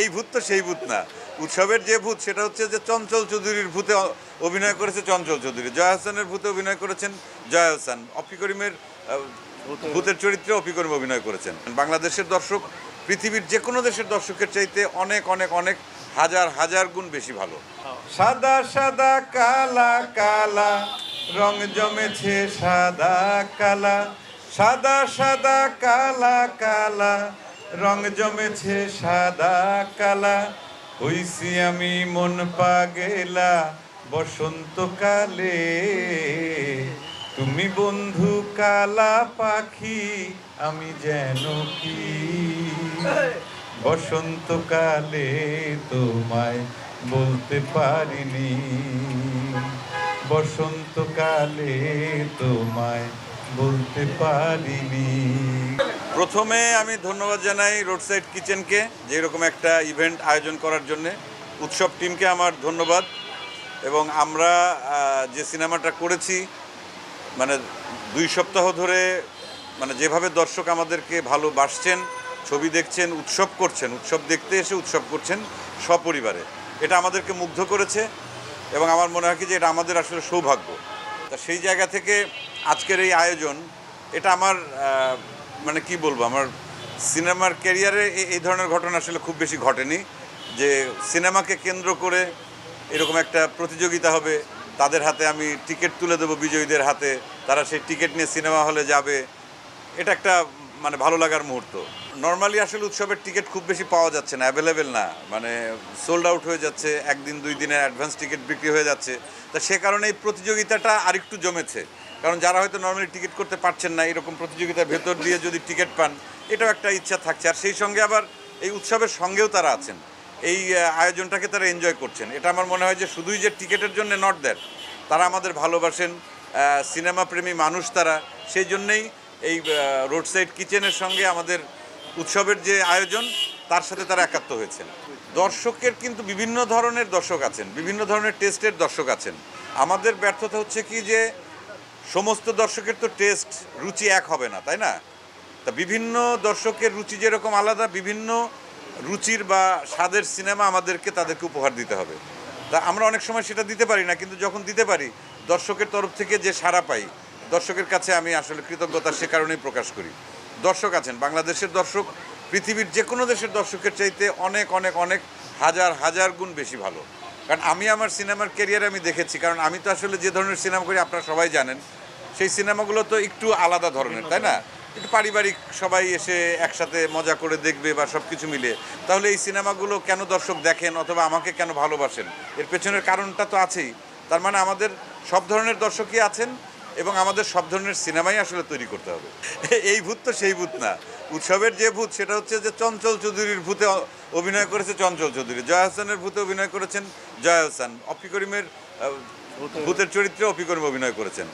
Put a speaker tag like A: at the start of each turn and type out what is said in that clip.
A: এই ভূত তো সেই ভূত না। উৎসবের যে ভূত সেটা হচ্ছে যে চঞ্চল চৌধুরীর ভূতে অভিনয় করেছে চঞ্চল চৌধুরী, জয়া হোসেনের ভূতে অভিনয় করেছেন জয়া হোসেন, অপি করিমের ভূতের চরিত্রে অপি করিম অভিনয় করেছেন। বাংলাদেশের দর্শক পৃথিবীর যে কোনো দেশের দর্শকের চাইতে অনেক অনেক অনেক হাজার হাজার গুণ বেশি ভালো। সাদা সাদা কালা কালা রং জমেছে সাদা কালা, সাদা সাদা কালা কালা রং জমেছে সাদা কালা, হইছি আমি মন পাগেলা বসন্তকালে, তুমি বন্ধু কালা পাখি আমি যেন কি, বসন্তকালে তোমায় বলতে পারিনি, বসন্তকালে তোমায় বলতে পারিনি। প্রথমে আমি ধন্যবাদ জানাই রোড সাইড কিচেনকে যে এরকম একটা ইভেন্ট আয়োজন করার জন্যে, উৎসব টিমকে আমার ধন্যবাদ। এবং আমরা যে সিনেমাটা করেছি মানে 2 সপ্তাহ ধরে মানে যেভাবে দর্শক আমাদেরকে ভালোবাসছেন, ছবি দেখছেন, উৎসব করছেন, উৎসব দেখতে এসে উৎসব করছেন সপরিবারে, এটা আমাদেরকে মুগ্ধ করেছে। এবং আমার মনে হয় কি যে এটা আমাদের আসলে সৌভাগ্য। তা সেই জায়গা থেকে আজকের এই আয়োজন, এটা আমার মানে কি বলবো, আমার সিনেমার ক্যারিয়ারে এই ধরনের ঘটনা আসলে খুব বেশি ঘটেনি যে সিনেমাকে কেন্দ্র করে এরকম একটা প্রতিযোগিতা হবে, তাদের হাতে আমি টিকিট তুলে দেবো বিজয়ীদের হাতে, তারা সেই টিকিট নিয়ে সিনেমা হলে যাবে, এটা একটা মানে ভালো লাগার মুহূর্ত। নর্মালি আসলে উৎসবের টিকিট খুব বেশি পাওয়া যাচ্ছে না, অ্যাভেলেবেল না, মানে সোল্ড আউট হয়ে যাচ্ছে, 1 দিন 2 দিনের অ্যাডভান্স টিকিট বিক্রি হয়ে যাচ্ছে। তা সে কারণে এই প্রতিযোগিতাটা আরেকটু জমেছে, কারণ যারা হয়তো নর্মালি টিকিট করতে পারছেন না, এরকম প্রতিযোগিতার ভেতর দিয়ে যদি টিকিট পান এটাও একটা ইচ্ছা থাকছে। আর সেই সঙ্গে আবার এই উৎসবের সঙ্গেও তারা আছেন, এই আয়োজনটাকে তারা এনজয় করছেন। এটা আমার মনে হয় যে শুধুই যে টিকিটের জন্য নট দ্যাট, তারা আমাদের ভালোবাসেন, সিনেমা প্রেমী মানুষ তারা, সেই জন্যেই এই রোড সাইড কিচেনের সঙ্গে আমাদের উৎসবের যে আয়োজন তার সাথে তারা একাত্ম হয়েছেন। দর্শকের কিন্তু বিভিন্ন ধরনের দর্শক আছেন, বিভিন্ন ধরনের টেস্টের দর্শক আছেন। আমাদের ব্যর্থতা হচ্ছে কি যে সমস্ত দর্শকের তো টেস্ট রুচি এক হবে না, তাই না? তা বিভিন্ন দর্শকের রুচি যেরকম আলাদা, বিভিন্ন রুচির বা স্বাদের সিনেমা আমাদেরকে তাদেরকে উপহার দিতে হবে। তা আমরা অনেক সময় সেটা দিতে পারি না, কিন্তু যখন দিতে পারি দর্শকের তরফ থেকে যে সাড়া পাই, দর্শকের কাছে আমি আসলে কৃতজ্ঞতা সে কারণেই প্রকাশ করি। দর্শক আছেন, বাংলাদেশের দর্শক পৃথিবীর যে কোনো দেশের দর্শকের চাইতে অনেক অনেক অনেক হাজার হাজার গুণ বেশি ভালো। কারণ আমি আমার সিনেমার ক্যারিয়ারে আমি দেখেছি, কারণ আমি তো আসলে যে ধরনের সিনেমা করি আপনারা সবাই জানেন, সেই সিনেমাগুলো তো একটু আলাদা ধরনের, তাই না? একটু পারিবারিক, সবাই এসে একসাথে মজা করে দেখবে বা সব কিছু মিলে। তাহলে এই সিনেমাগুলো কেন দর্শক দেখেন অথবা আমাকে কেন ভালোবাসেন, এর পেছনের কারণটা তো আছেই। তার মানে আমাদের সব ধরনের দর্শকই আছেন এবং আমাদের সব ধরনের সিনেমাই আসলে তৈরি করতে হবে। এই ভূত তো সেই ভূত না। উৎসবের যে ভূত সেটা হচ্ছে যে চঞ্চল চৌধুরীর ভূতে অভিনয় করেছে চঞ্চল চৌধুরী, জয়া হোসেনের ভূতে অভিনয় করেছেন জয়া হোসেন, অপি করিমের ভূতের চরিত্রে অপি করিম অভিনয় করেছেন।